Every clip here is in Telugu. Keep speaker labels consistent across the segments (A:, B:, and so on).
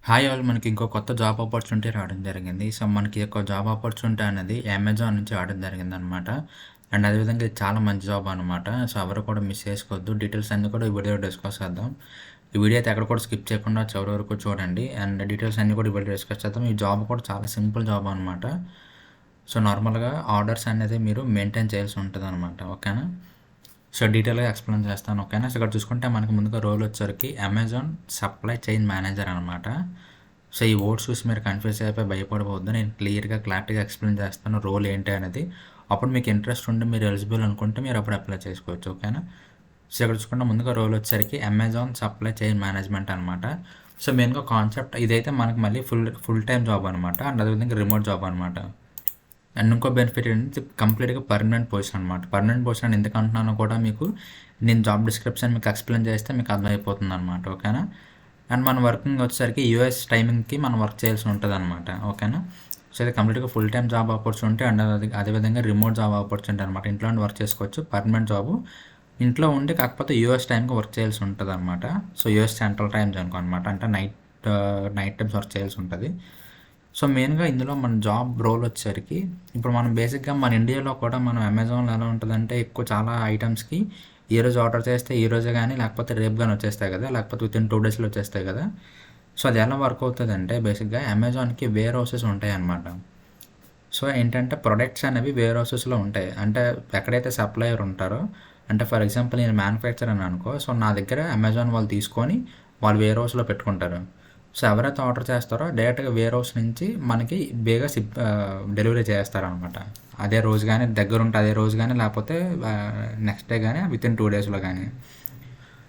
A: హాయ్ ఆల్ మనకి ఇంకో కొత్త జాబ్ ఆపర్చునిటీ రావడం జరిగింది. సో, మనకి ఈ యొక్క జాబ్ ఆపర్చునిటీ అనేది అమెజాన్ నుంచి రావడం జరిగిందనమాట. అండ్ అదేవిధంగా ఇది చాలా మంచి జాబ్ అనమాట. సో, ఎవరు కూడా మిస్ చేసుకోవద్దు. డీటెయిల్స్ అన్నీ కూడా ఈ వీడియోలో డిస్కస్ చేద్దాం. ఈ వీడియో అయితే ఎక్కడ కూడా స్కిప్ చేయకుండా చివరి వరకు చూడండి. అండ్ డీటెయిల్స్ అన్నీ కూడా ఈ వీడియో డిస్కస్ చేద్దాం. ఈ జాబ్ కూడా చాలా సింపుల్ జాబ్ అనమాట. సో, నార్మల్‌గా ఆర్డర్స్ అనేది మీరు మెయింటైన్ చేయాల్సి ఉంటదనమాట. ఓకేనా? సో, డీటెయిల్‌గా ఎక్స్‌ప్లెయిన్ చేస్తాను. ఓకేనా? సో, ఇక్కడ చూసుకుంటే మనకు ముందుగా రోల్ వచ్చేసరికి అమెజాన్ సప్లై చైన్ మేనేజర్ అనమాట. సో, ఈ వర్డ్స్ చూసి మీరు కన్‌ఫ్యూజ్ అయిపోయి భయపడిపోవద్దు. నేను క్లారిటీగా ఎక్స్‌ప్లెయిన్ చేస్తాను రోల్ ఏంటి అనేది. అప్పుడు మీకు ఇంట్రెస్ట్ ఉండి మీరు ఎలిజిబుల్ అనుకుంటే మీరు అప్పుడు అప్లై చేసుకోవచ్చు. ఓకేనా? సో, ఇక్కడ చూసుకుంటే ముందుగా రోల్ వచ్చేసరికి అమెజాన్ సప్లై చైన్ మేనేజ్మెంట్ అనమాట. సో, మెయిన్‌గా కాన్సెప్ట్ ఇదైతే మనకు మళ్ళీ ఫుల్ టైమ్ జాబ్ అనమాట. అండ్ అదేవిధంగా రిమోట్ జాబ్ అనమాట. అండ్ ఇంకో బెనిఫిట్ ఏంటంటే కంప్లీట్‌గా పర్మనెంట్ పొజిషన్ అనమాట. పర్మనెంట్ పొజిషన్ అని ఎందుకు అంటున్నానో కూడా మీకు నేను జాబ్ డిస్క్రిప్షన్ మీకు ఎక్స్‌ప్లెయిన్ చేస్తే మీకు అర్థమైపోతుందనమాట. ఓకేనా? అండ్ మన వర్కింగ్ వచ్చేసరికి యూఎస్ టైమింగ్‌కి మనం వర్క్ చేయాల్సి ఉంటదనమాట. ఓకేనా? సో, ఇది కంప్లీట్‌గా full time job opportunity and అదేవిధంగా రిమోట్ జాబ్ ఆపర్చునిటీ అనమాట. ఇంట్లో నుండి వర్క్ చేసుకోవచ్చు. Permanent job. ఇంట్లో ఉండి కాకపోతే యూఎస్ టైమ్‌కి వర్క్ చేయాల్సి ఉంటదనమాట. So, US central time zone అనమాట. అంటే నైట్ టైమ్స్ వర్క్ చేయాల్సి ఉంటది. సో, మెయిన్‌గా ఇందులో మన జాబ్ రోల్ వచ్చేసరికి ఇప్పుడు మనం బేసిక్‌గా మన ఇండియాలో కూడా మనం అమెజాన్‌లో ఎలా ఉంటదంటే ఎక్కువ చాలా ఐటెమ్స్‌కి ఈరోజు ఆర్డర్ చేస్తే ఈరోజే గానీ లేకపోతే రేపు గానీ వచ్చేస్తాయి కదా! లేకపోతే వితిన్ 2 డేస్‌లో వచ్చేస్తాయి కదా! సో, అది ఎలా వర్క్ అవుతదంటే బేసిక్‌గా అమెజాన్‌కి వేర్ హౌసెస్ ఉంటాయన్నమాట. సో, ఏంటంటే ప్రొడక్ట్స్ అనేవి వేర్ హౌసెస్‌లో ఉంటాయి. అంటే ఎక్కడైతే సప్లయర్ ఉంటారో అంటే ఫర్ ఎగ్జాంపుల్ నేను మ్యానుఫ్యాక్చరర్ అని అనుకో. సో, నా దగ్గర అమెజాన్ వాళ్ళు తీసుకొని వాళ్ళు వేర్ హౌస్‌లో పెట్టుకుంటారు. సో, ఎవరైతే ఆర్డర్ చేస్తారో డైరెక్ట్‌గా వేర్ హౌస్ నుంచి మనకి బేగా డెలివరీ చేస్తారనమాట. అదే రోజు గానీ దగ్గరుంటే అదే రోజు గానీ లేకపోతే నెక్స్ట్ డే గానీ వితిన్ 2 డేస్‌లో గానీ.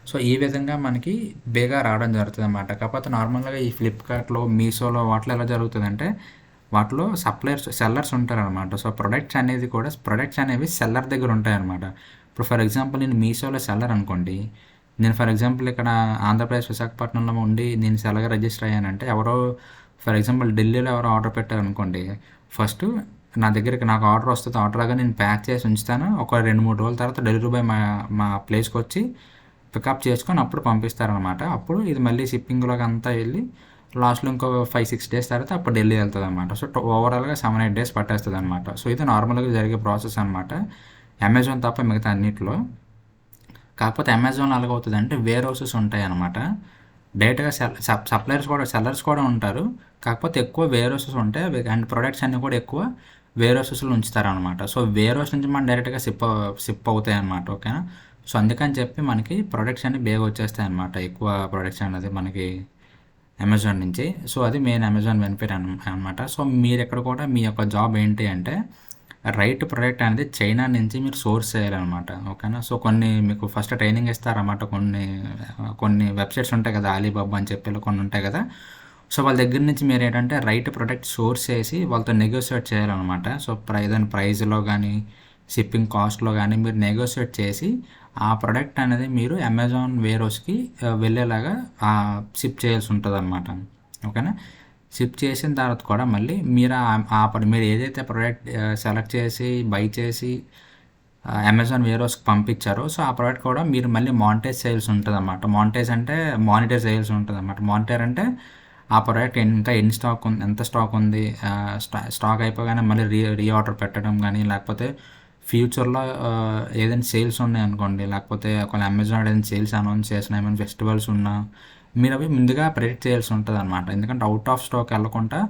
A: సో, ఈ విధంగా మనకి బేగా రావడం జరుగుతదనమాట. కాకపోతే నార్మల్‌గా ఈ ఫ్లిప్‌కార్ట్‌లో, మీషోలో వాటిలో ఎలా జరుగుతదంటే వాటిలో సెల్లర్స్ ఉంటారనమాట. సో, ప్రొడక్ట్స్ అనేవి సెల్లర్ దగ్గర ఉంటాయనమాట. ఇప్పుడు ఫర్ ఎగ్జాంపుల్ నేను మీషోలో సెల్లర్ అనుకోండి. నేను ఫర్ ఎగ్జాంపుల్ ఇక్కడ ఆంధ్రప్రదేశ్ విశాఖపట్నంలో ఉండి నేను సెల్లర్‌గా రిజిస్టర్ అయ్యానంటే ఎవరో ఫర్ ఎగ్జాంపుల్ ఢిల్లీలో ఎవరో ఆర్డర్ పెట్టారనుకోండి. ఫస్టు నా దగ్గరికి నాకు ఆర్డర్ వస్తది. ఆర్డర్ రాగానే నేను ప్యాక్ చేసి ఉంచుతాను. ఒక 2, 3 రోజుల తర్వాత డెలివరీ బాయ్ మా ప్లేస్‌కొచ్చి పికప్ చేసుకొని అప్పుడు పంపిస్తారనమాట. అప్పుడు ఇది మళ్ళీ షిప్పింగ్‌లోకి అంతా వెళ్ళి లాస్ట్‌లో ఇంకో 5, 6 డేస్ తర్వాత అప్పుడు ఢిల్లీ వెళ్తదనమాట. సో, ఓవరాల్‌గా 7, 8 డేస్ పట్టేస్తదనమాట. సో, ఇది నార్మల్‌గా జరిగే ప్రాసెస్ అనమాట. అమెజాన్ తప్ప మిగతా అన్నిట్లో. కాకపోతే అమెజాన్‌లో ఎలాగవుతదంటే వేర్ హౌసెస్ ఉంటాయనమాట. డైరెక్ట్‌గా సెల్లర్స్ కూడా ఉంటారు. కాకపోతే ఎక్కువ వేర్ హౌసెస్ ఉంటాయి. అండ్ ప్రొడక్ట్స్ అన్నీ కూడా ఎక్కువ వేర్ హౌసెస్‌లో ఉంచుతారనమాట. సో, వేర్ హౌస్ నుంచి మనం డైరెక్ట్‌గా షిప్ అవుతాయన్నమాట. ఓకేనా? సో, అందుకని చెప్పి మనకి ప్రొడక్ట్స్ అన్నీ బేగా వచ్చేస్తాయన్నమాట. ఎక్కువ ప్రొడక్ట్స్ అనేది మనకి అమెజాన్ నుంచి. సో, అది మెయిన్ అమెజాన్ బెనిఫిట్ అనమాట. సో, మీరిక్కడ కూడా మీ యొక్క జాబ్ ఏంటి అంటే రైట్ ప్రొడక్ట్ అనేది చైనా నుంచి మీరు సోర్స్ చేయాలనమాట. ఓకేనా? సో, మీకు ఫస్ట్ ట్రైనింగ్ ఇస్తారన్నమాట. కొన్ని వెబ్‌సైట్స్ ఉంటాయి కదా! అలీబాబా అని చెప్పి ఇలా కొన్ని ఉంటాయి కదా! సో, వాళ్ళ దగ్గర నుంచి మీరేంటంటే రైట్ ప్రొడక్ట్ సోర్స్ చేసి వాళ్ళతో నెగోషియేట్ చేయాలనమాట. సో, ఏదైనా ప్రైస్‌లో గానీ, షిప్పింగ్ కాస్ట్‌లో గానీ మీరు నెగోషియేట్ చేసి ఆ ప్రొడక్ట్ అనేది మీరు అమెజాన్ వేర్ హౌస్‌కి వెళ్ళేలాగా షిప్ చేయాల్సి ఉంటదనమాట. ఓకేనా? షిప్ చేసిన తర్వాత కూడా మళ్ళీ మీరు ఏదైతే ప్రోడక్ట్ సెలెక్ట్ చేసి బై చేసి అమెజాన్ వేర్ హౌస్‌కి పంపించారో సో, ఆ ప్రోడక్ట్ కూడా మీరు మళ్ళీ మానిటైజ్ చేయాల్సి ఉంటదనమాట. మానిటర్ చేయాల్సి ఉంటదనమాట. మానిటర్ అంటే ఆ ప్రోడక్ట్ ఇంకా ఎంత స్టాక్ ఉంది, స్టాక్ అయిపోగానే మళ్ళీ రీఆర్డర్ పెట్టడం గానీ, లేకపోతే ఫ్యూచర్‌లో ఏదైనా సేల్స్ ఉన్నాయనుకోండి, లేకపోతే ఒకవేళ అమెజాన్ ఏదైనా సేల్స్ అనౌన్స్ చేసినా, ఏమైనా ఫెస్టివల్స్ ఉన్నా మీరవి ముందుగా ప్రెడిక్ట్ చేయాల్సి ఉంటదనమాట. ఎందుకంటే ఔట్ ఆఫ్ స్టాక్ ఎళ్ళకుండా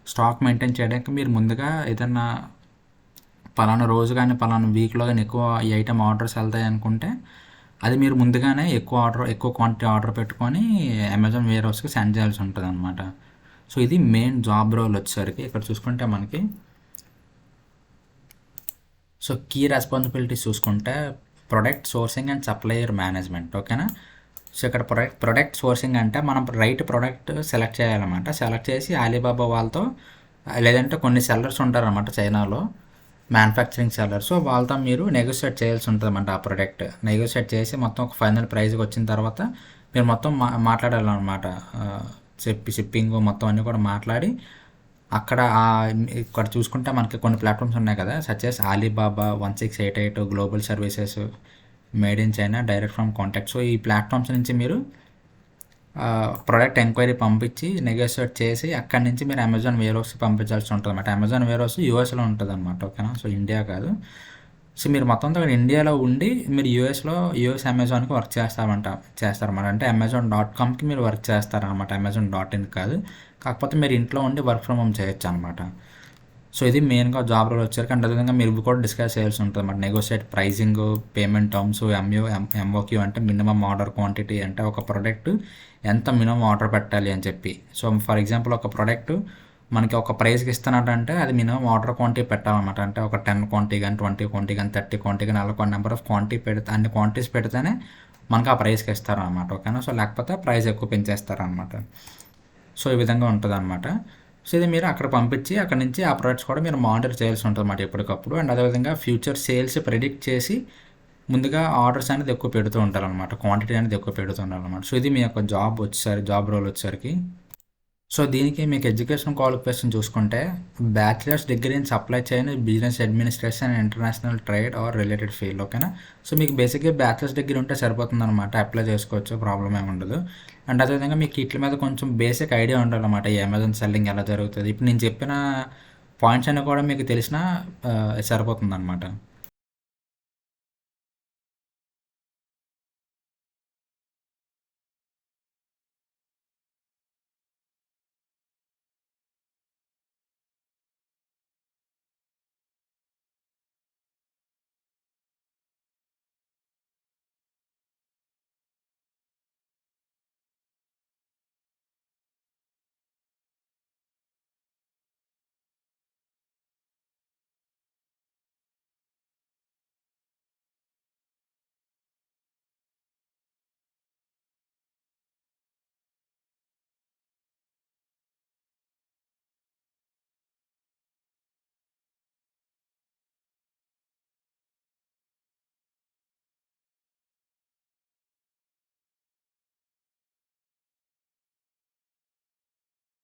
A: స్టాక్ మెయింటైన్ చేయడానికి మీరు ముందుగా ఏదన్నా పలానా రోజు గానీ, పలానా వీక్‌లో గానీ ఎక్కువ ఈ ఐటెమ్ ఆర్డర్స్ ఎళ్తాయనుకుంటే అది మీరు ముందుగానే ఎక్కువ క్వాంటిటీ ఆర్డర్ పెట్టుకొని అమెజాన్ వేర్ హౌస్‌కి సెండ్ చేయాల్సి ఉంటదనమాట. సో, ఇది మెయిన్ జాబ్ రోల్ వచ్చేసరికి ఇక్కడ చూసుకుంటే మనకి సో, కీ రెస్పాన్సిబిలిటీస్ చూసుకుంటే product sourcing and supplier management. ఓకేనా? సో, ఇక్కడ ప్రొడక్ట్ సోర్సింగ్ అంటే మనం రైట్ ప్రొడక్ట్ సెలెక్ట్ చేయాలన్నమాట. సెలెక్ట్ చేసి అలీబాబా వాళ్ళతో లేదంటే కొన్ని సెల్లర్స్ ఉంటారన్నమాట చైనాలో మ్యానుఫ్యాక్చరింగ్ సెల్లర్స్. సో, వాళ్ళతో మీరు నెగోషియేట్ చేయాల్సి ఉంటదన్నమాట ఆ ప్రొడక్ట్. నెగోషియేట్ చేసి మొత్తం ఒక ఫైనల్ ప్రైస్‌కి వచ్చిన తర్వాత మీరు మొత్తం మాట్లాడాలన్నమాట. షిప్పింగ్ మొత్తం అన్నీ కూడా మాట్లాడి ఇక్కడ చూసుకుంటే మనకి కొన్ని ప్లాట్‌ఫామ్స్ ఉన్నాయి కదా! Such as Alibaba, 1688, global services, made in China, direct from contact. So, ఈ ప్లాట్‌ఫామ్స్ నుంచి మీరు ప్రొడక్ట్ ఎంక్వైరీ పంపించి నెగోషియేట్ చేసి అక్కడి నుంచి మీరు అమెజాన్ వేర్ హౌస్కి పంపించాల్సి ఉంటుంది అనమాట. అమెజాన్ వేర్ హౌస్ యూఎస్లో ఉంటుంది అనమాట. ఓకేనా, సో ఇండియా కాదు. సో మీరు మొత్తం ఇక్కడ ఇండియాలో ఉండి మీరు యూఎస్ అమెజాన్కి వర్క్ చేస్తారన్నమాట. అంటే అమెజాన్.కామ్కి మీరు వర్క్ చేస్తారనమాట, అమెజాన్.ఇన్ కాదు. కాకపోతే మీరు ఇంట్లో ఉండి వర్క్ ఫ్రమ్ హోమ్ చేయొచ్చు అనమాట. సో ఇది మెయిన్గా జాబ్ రోల్ వచ్చారు. అండ్ అదేవిధంగా మీరు ఇవి కూడా డిస్కస్ చేయాల్సి ఉంటుంది అన్నమాట. నెగోషియేట్ ప్రైజింగ్, పేమెంట్ టర్మ్స్, ఎంఓక్యూ అంటే మినిమం ఆర్డర్ క్వాంటిటీ, అంటే ఒక ప్రోడక్ట్ ఎంత మినిమం ఆర్డర్ పెట్టాలి అని చెప్పి. సో ఫర్ ఎగ్జాంపుల్ ఒక ప్రోడక్ట్ మనకి ఒక ప్రైస్కి ఇస్తున్నట్టంటే అది మినిమం ఆర్డర్ క్వాంటిటీ పెట్టాలన్నమాట. అంటే ఒక 10 క్వాంటిటీ కానీ, 20 క్వాంటిటీ కానీ, 30 క్వాంటిటీ కానీ, అలా కొన్ని నెంబర్ ఆఫ్ క్వాంటిటీ అన్ని క్వాంటిటీస్ పెడితేనే మనకు ఆ ప్రైస్కి ఇస్తారనమాట. ఓకేనా, సో లేకపోతే ప్రైస్ ఎక్కువ పెంచేస్తారనమాట. సో ఈ విధంగా ఉంటుంది అనమాట. సో ఇది మీరు అక్కడ పంపించి అక్కడ నుంచి ఆ ప్రోడక్ట్స్ కూడా మీరు మానిటర్ చేయాల్సి ఉంటుంది అన్నమాట ఎప్పటికప్పుడు. అండ్ అదేవిధంగా ఫ్యూచర్ సేల్స్ ప్రెడిక్ట్ చేసి ముందుగా ఆర్డర్స్ అనేది ఎక్కువ పెడుతూ ఉంటారనమాట, క్వాంటిటీ అనేది ఎక్కువ పెడుతూ ఉంటారనమాట. సో ఇది మీ యొక్క జాబ్ రోల్ వచ్చేసరికి. సో దీనికి మీకు ఎడ్యుకేషన్ క్వాలిఫికేషన్ చూసుకుంటే bachelors degree in supply chain, business administration, international trade are related field. ఓకేనా, సో మీకు బేసిక్గా బ్యాచిలర్స్ డిగ్రీ ఉంటే సరిపోతుంది అనమాట, అప్లై చేసుకోవచ్చు, ప్రాబ్లం ఏమి ఉండదు. అండ్ అదేవిధంగా మీకు వీటి మీద కొంచెం బేసిక్ ఐడియా ఉండాలన్నమాట, ఈ అమెజాన్ సెల్లింగ్ ఎలా జరుగుతుంది. ఇప్పుడు నేను చెప్పిన పాయింట్స్ అన్నీ కూడా మీకు తెలిసినా సరిపోతుంది అనమాట.